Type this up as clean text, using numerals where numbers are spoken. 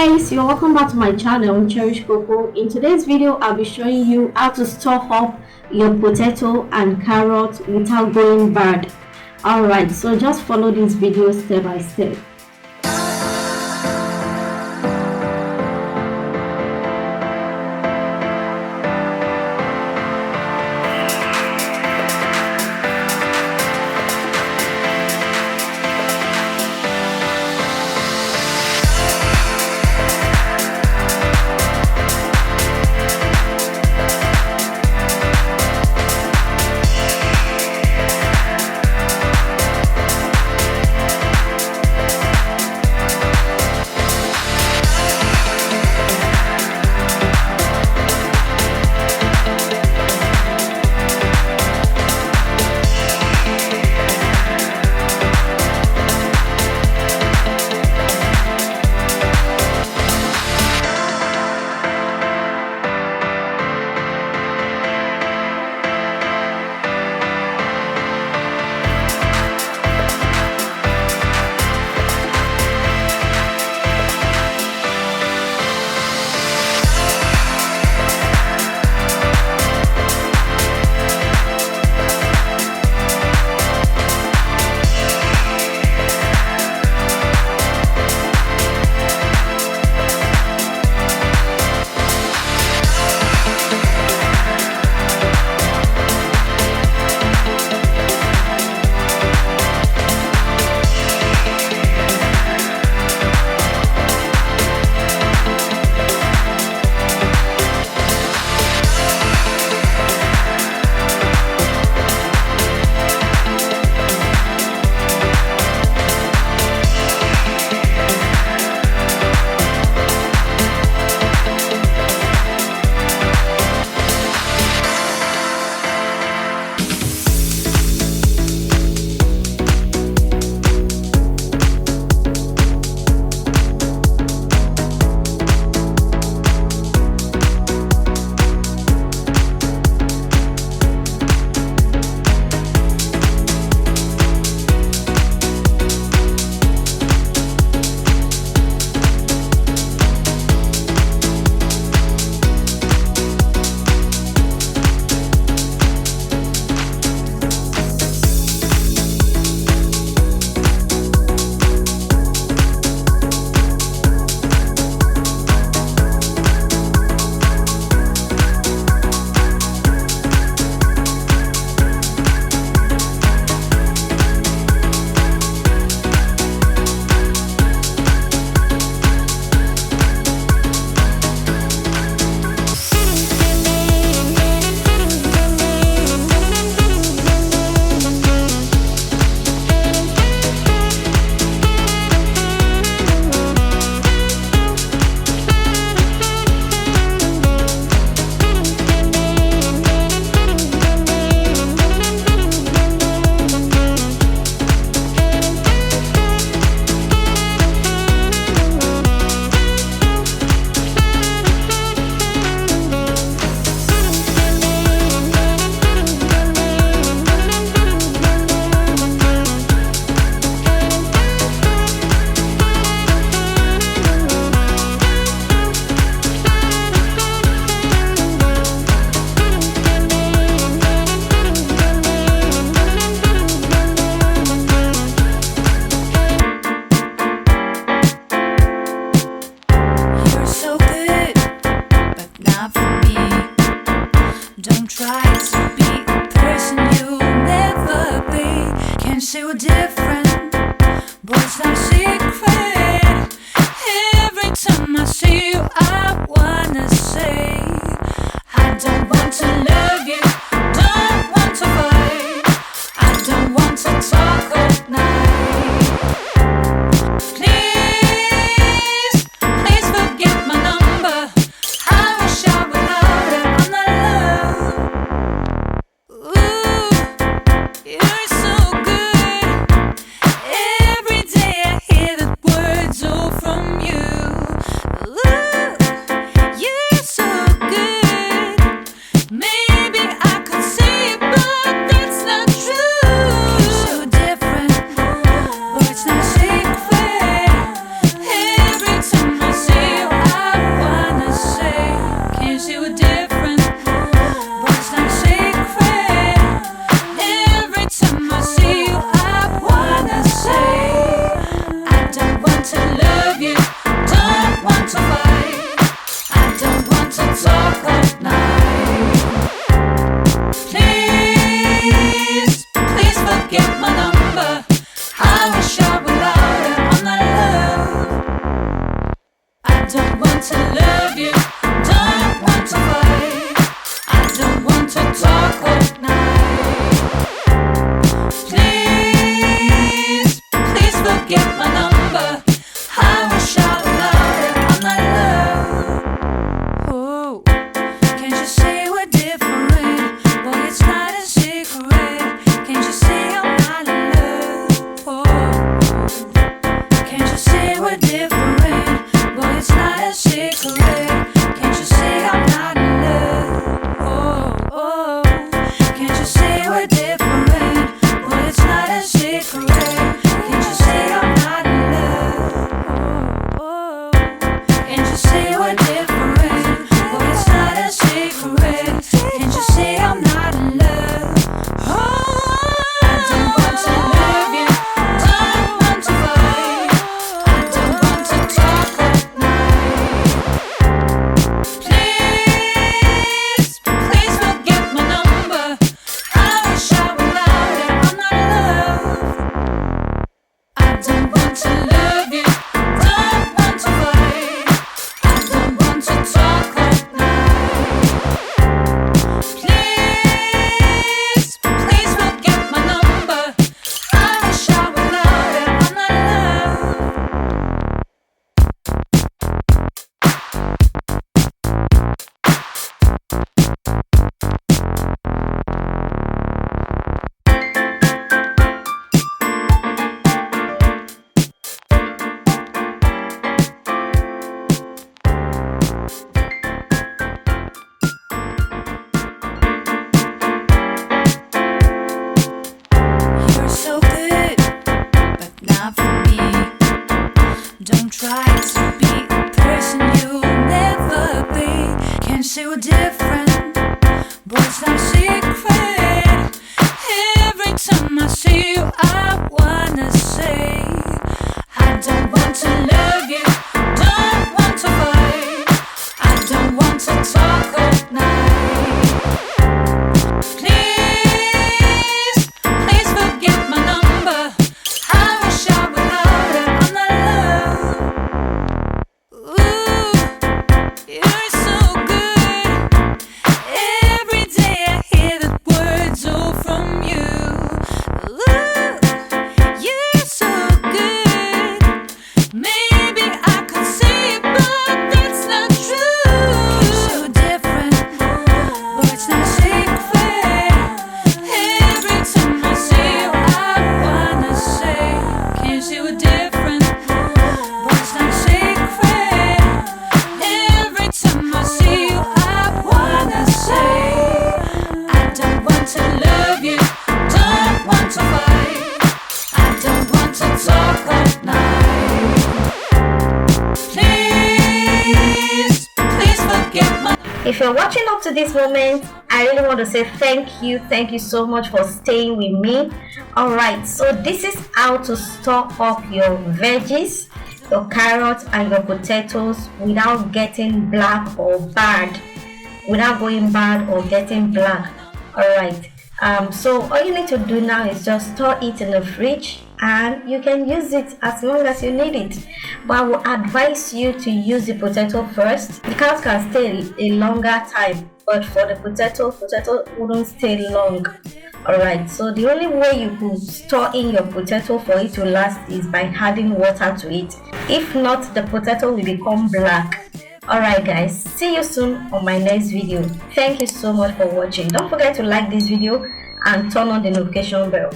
Guys, you're welcome back to my channel Cherish Coco. In today's video I'll be showing you how to store up your potato and carrot without going bad. Alright, so just follow this video step by step. Say we're different, but it's not a secret. Every time I see you, I wanna say, I don't want to love you, don't want to fight, I don't want to talk all night. Please, please forget my number. I wish I would love it on the love. Ooh, you're so good. secret? Can't you say I'm not in love? Oh, oh. Can't you say we're different? But it's not a secret. Can't you say I'm not in love? Oh, oh. Can't you say we're different? But it's not a secret. Can't you say I'm not in love? I don't want to love you, don't want to fight, I don't want to talk all night. Please, please forget my number. I wish I were louder, I'm not in love. I don't want to love you, don't want to fight, I don't want to talk all night. Please, please forget my number. I wish I were louder, I'm not in love. You're so good, but not for me. Don't try to be a person you'll never be. Can't say we're different, but it's not a secret. Every time I see you, I wanna say, I don't want to love you, don't want to fight, I don't want to talk all night. Please, please forget my number. I wish I were louder, I'm not in love. Ooh, you're so good. Every day I hear the words all from you. Ooh, you're so good. Maybe I could say it, but that's not true. You're so different, but it's not a secret. Every time I see you, I wanna say, can't say we're different, but it's not a secret. Every time I see you, I wanna say, I don't want to love you, don't want to fight, I don't want to talk all night. Please, please forget my. If you're watching up to this moment, I really want to say thank you so much for staying with me. Alright, so this is how to store up your veggies, your carrots and your potatoes without getting black or bad, without going bad or getting black. Alright, so all you need to do now is just store it in the fridge and you can use it as long as you need it. But I will advise you to use the potato first. The carrot can stay a longer time, but for the potato wouldn't stay long. Alright, so the only way you could store in your potato for it to last is by adding water to it. If not, the potato will become black. Alright guys, see you soon on my next video. Thank you so much for watching. Don't forget to like this video and turn on the notification bell.